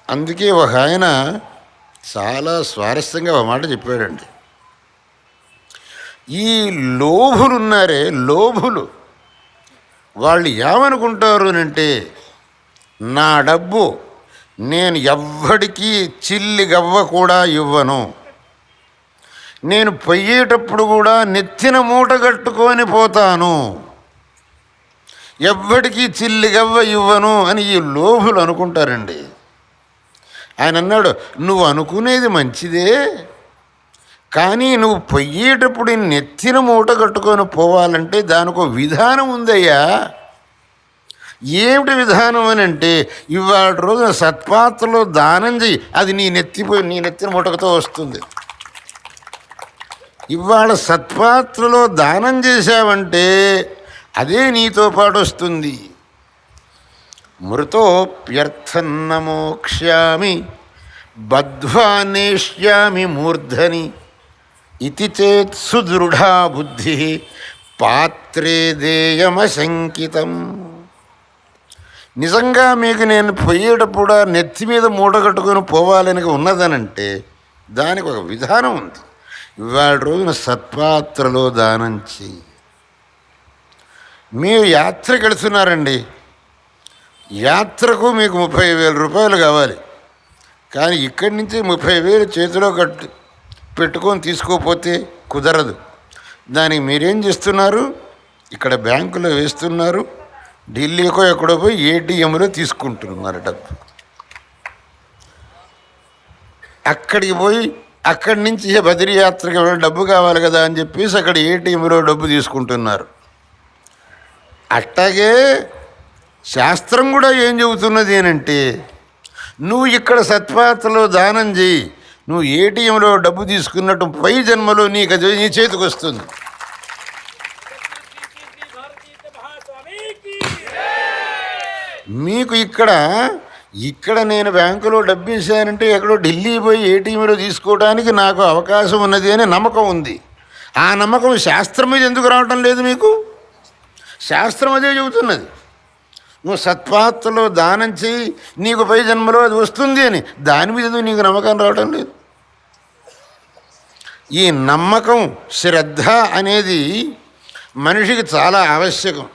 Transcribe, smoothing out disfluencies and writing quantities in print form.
అందుకే ఒక ఆయన చాలా స్వారస్యంగా ఒక మాట చెప్పాడండి. ఈ లోభులు ఉన్నారే, లోభులు వాళ్ళు ఏమనుకుంటారు అంటే, నా డబ్బు నేను ఎవ్వడికి చిల్లి గవ్వ కూడా ఇవ్వను, నేను పోయేటప్పుడు కూడా నెత్తిన మూట కట్టుకొని పోతాను, ఎవ్వడికి చిల్లి గవ్వ ఇవ్వను అని ఈ లోభులు అనుకుంటారండి. ఆయన అన్నాడు, నువ్వు అనుకునేది మంచిదే, కానీ నువ్వు పోయేటప్పుడు నెత్తిన మూట కట్టుకొని పోవాలంటే దానికో విధానం ఉందయ్యా. ఏమిటి విధానం అని అంటే, ఇవాళ రోజున సత్పాత్రలో దానం చెయ్యి, అది నీ నెత్తిన మూటకతో వస్తుంది. ఇవాళ సత్పాత్రలో దానం చేశావంటే అదే నీతో పాటు వస్తుంది. మృతోప్యర్థన్న మోక్ష్యామి బద్ధ్వా నేష్యామి మూర్ధని ఇతి చేత్ సుదృఢా బుద్ధి పాత్రే దేయమశంకితం. నిజంగా మీకు నేను పోయేటప్పుడు నెత్తి మీద మూట కట్టుకొని పోవాలని ఉన్నదనంటే దానికి ఒక విధానం ఉంది. ఇవాళ రోజున సత్పాత్రలో దానం చెయ్యి. మీరు యాత్రకు వెళుతున్నారండి, యాత్రకు మీకు 30,000 రూపాయలు కావాలి, కానీ ఇక్కడి నుంచి 30,000 చేతిలో పెట్టుకొని తీసుకోకపోతే కుదరదు. దానికి మీరేం చేస్తున్నారు, ఇక్కడ బ్యాంకులో వేస్తున్నారు, ఢిల్లీకో ఎక్కడో పోయి ఏటీఎంలో తీసుకుంటున్నారు డబ్బు. అక్కడికి పోయి అక్కడి నుంచి బదిరీ యాత్రకి డబ్బు కావాలి కదా అని చెప్పేసి అక్కడ ఏటీఎంలో డబ్బు తీసుకుంటున్నారు. అట్టాగే శాస్త్రం కూడా ఏం చెబుతున్నది అంటే, నువ్వు ఇక్కడ సత్పాత్రలో దానం చేయి, నువ్వు ఏటీఎంలో డబ్బు తీసుకున్నట్టు పై జన్మలో నీకు అది నీ చేతికి వస్తుంది. మీకు ఇక్కడ నేను బ్యాంకులో డబ్బు వేసానంటే ఎక్కడో ఢిల్లీ పోయి ఏటీఎంలో తీసుకోవడానికి నాకు అవకాశం ఉన్నది అనే నమ్మకం ఉంది. ఆ నమ్మకం శాస్త్రం మీద ఎందుకు రావటం లేదు మీకు? శాస్త్రం అదే చెబుతున్నది, నువ్వు సత్పాత్రలో దానం చేయి, నీకు పై జన్మలో అది వస్తుంది అని. దాని మీద నీకు నమ్మకం రావటం లేదు. ఈ నమ్మకం, శ్రద్ధ అనేది మనిషికి చాలా ఆవశ్యకం.